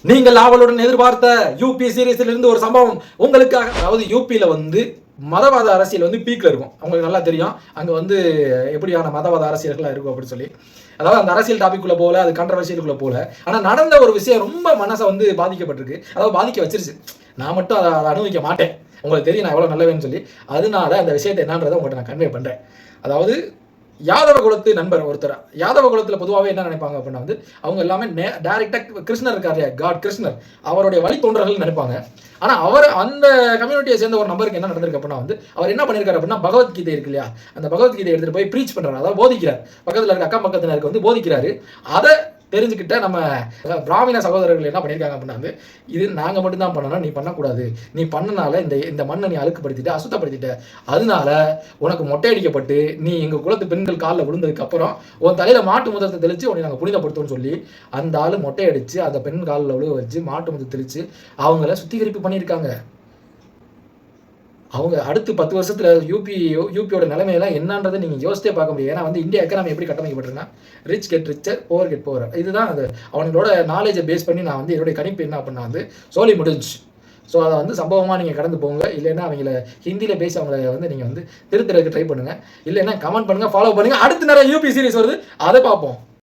நீங்கள் ஆவலுடன் எதிர்பார்த்த யூபி சீரீஸில் இருந்து ஒரு சம்பவம் உங்களுக்காக. அதாவது யூபியில் மதவாத அரசியல் பீக்கில் இருக்கும். அவங்களுக்கு நல்லா தெரியும் அங்கே எப்படியான மதவாத அரசியல்களாக இருக்கும் அப்படின்னு சொல்லி. அதாவது அந்த அரசியல் டாபிக்குள்ளே போகல, அது கண்ட்ரவர்சியலுக்குள்ளே போகல. ஆனால் நடந்த ஒரு விஷயம் ரொம்ப மனசை பாதிக்கப்பட்டிருக்கு. அதாவது பாதிக்க வச்சிருச்சு. நான் மட்டும் அதை அனுபவிக்க மாட்டேன், உங்களுக்கு தெரியும் நான் எவ்வளோ நல்லவேன்னு சொல்லி. அதனால அந்த விஷயத்தை என்னன்றதை உங்கள்கிட்ட நான் கன்வே பண்ணுறேன். அதாவது யாதவ குலத்து நண்பர் ஒருத்தர். யாதவ குலத்தில் பொதுவாகவே என்ன நினைப்பாங்க அப்படின்னா அவங்க எல்லாமே டைரக்டாக கிருஷ்ணர் இருக்காரு, காட் கிருஷ்ணர் அவருடைய வழித்தோன்றர்கள் நினைப்பாங்க. ஆனால் அவர் அந்த கம்யூனிட்டியை சேர்ந்த ஒரு நபருக்கு என்ன நடந்திருக்கு அப்படின்னா அவர் என்ன பண்ணியிருக்காரு அப்படின்னா பகவத்கீதை இருக்கு இல்லையா, அந்த பகவத்கீதை எடுத்துகிட்டு போய் ப்ரீச் பண்ணுறாரு, அதாவது போதிக்கிறார். பக்கத்தில் இருக்க அக்கம் பக்கத்தினருக்கு போதிக்கிறாரு. அதை தெரிஞ்சுக்கிட்ட நம்ம பிராமண சகோதரர்கள் என்ன பண்ணியிருக்காங்க அப்படின்னா இது நாங்கள் மட்டும்தான் பண்ணணும், நீ பண்ணக்கூடாது, நீ பண்ணனால இந்த மண்ணை நீ அழுக்குப்படுத்திட்ட, அசுத்தப்படுத்திட்ட, அதனால உனக்கு மொட்டை அடிக்கப்பட்டு நீ எங்கள் குலத்து பெண்கள் காலில் விழுந்ததுக்கு அப்புறம் உன் தலையில் மாட்டு முதத்தை தெளித்து உன்னை நாங்கள் புனிதப்படுத்தோம்னு சொல்லி அந்த ஆள் மொட்டை அடித்து அந்த பெண் காலில் விழுக வச்சு மாட்டு முதத்தை தெளித்து அவங்கள சுத்திகரிப்பு பண்ணியிருக்காங்க. அவங்க அடுத்து 10 வருஷத்துல யூபியோட நிலைமையெல்லாம் என்னன்றதை நீங்கள் யோசித்தே பார்க்க முடியும். ஏன்னா இந்தியா எக்கனாமி எப்படி கட்டமைக்கப்பட்டிருக்குன்னா rich get richer, poor get poor. இதுதான் அது. அவங்களோட நாலேஜை பேஸ் பண்ணி நான் என்னுடைய கணிப்பு என்ன அப்படின்னா சொல்லி முடிஞ்சு. ஸோ அதை சம்பவமாக நீங்கள் கடந்து போங்க. இல்லைன்னா அவங்கள ஹிந்தியில் பேசி அவங்கள நீங்கள் திருத்துறதுக்கு ட்ரை பண்ணுங்கள். இல்லைன்னா கமெண்ட் பண்ணுங்கள், ஃபாலோ பண்ணுங்கள். அடுத்து நிறைய யூபி சீரிஸ் வருது, அதை பார்ப்போம்.